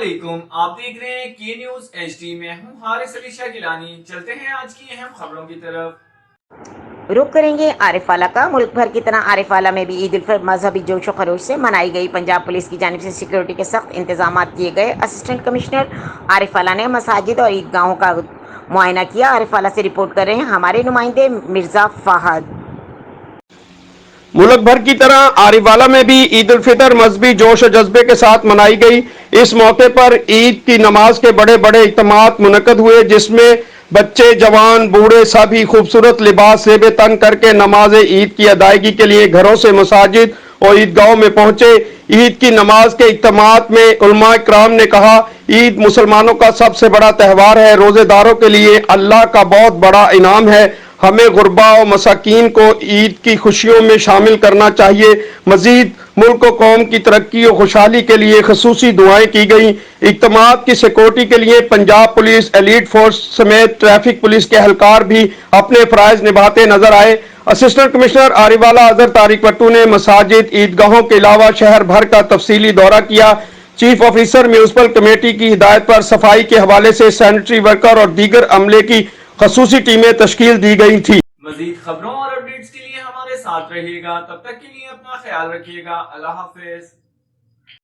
अस्सलामुअलैकुम, आप देख रहे हैं के न्यूज़ HD। में हूं हारिस अली शाह गिलानी। चलते हैं आज की अहम खबरों की तरफ। रुख करेंगे आरिफ आला का। मुल्क भर की तरह आरिफ आला में भी ईद उल फितर मजहबी जोश व खरोश से मनाई गई। पंजाब पुलिस की जानिब से सिक्योरिटी के सख्त इंतजाम किए गए। असिस्टेंट कमिश्नर आरिफ आला ने मसाजिद और ईदगाहों का मुआयना किया। आरिफ आला से रिपोर्ट कर रहे हैं हमारे नुमाइंदे मिर्जा फहद। मुल्क भर की तरह आरिफवाला में भी ईद उल फितर मजहबी जोश और जज्बे के साथ मनाई गई। इस मौके पर ईद की नमाज के बड़े बड़े इज्तिमात मुनक्कद हुए, जिसमें बच्चे, जवान, बूढ़े सभी खूबसूरत लिबास ज़ेब तन करके नमाज ईद की अदायगी के लिए घरों से मसाजिद और ईदगाहों में पहुंचे। ईद की नमाज के इज्तिमात में उलमा इकराम ने कहा, ईद मुसलमानों का सबसे बड़ा त्यौहार है। रोजेदारों के लिए अल्लाह का बहुत बड़ा इनाम है। हमें गुरबा और मसाकीन को ईद की खुशियों में शामिल करना चाहिए। मजीद मुल्क और कौम की तरक्की और खुशहाली के लिए खसूसी दुआएं की गई। इज्तिमात की सिक्योरिटी के लिए पंजाब पुलिस, एलीट फोर्स समेत ट्रैफिक पुलिस के एहलकार भी अपने फराइज निभाते नजर आए। असिस्टेंट कमिश्नर आरिफवाला अजहर तारिक वट्टू ने मसाजिद, ईदगाहों के अलावा शहर भर का तफसीली दौरा किया। चीफ ऑफिसर म्यूनिसिपल कमेटी की हिदायत पर सफाई के हवाले से सैनिटरी वर्कर और दीगर अमले की खसूसी टीमें तश्कील दी गई थी। मजीद खबरों और अपडेट्स के लिए हमारे साथ रहिएगा। तब तक के लिए अपना ख्याल रखिएगा। अल्लाह हाफिज।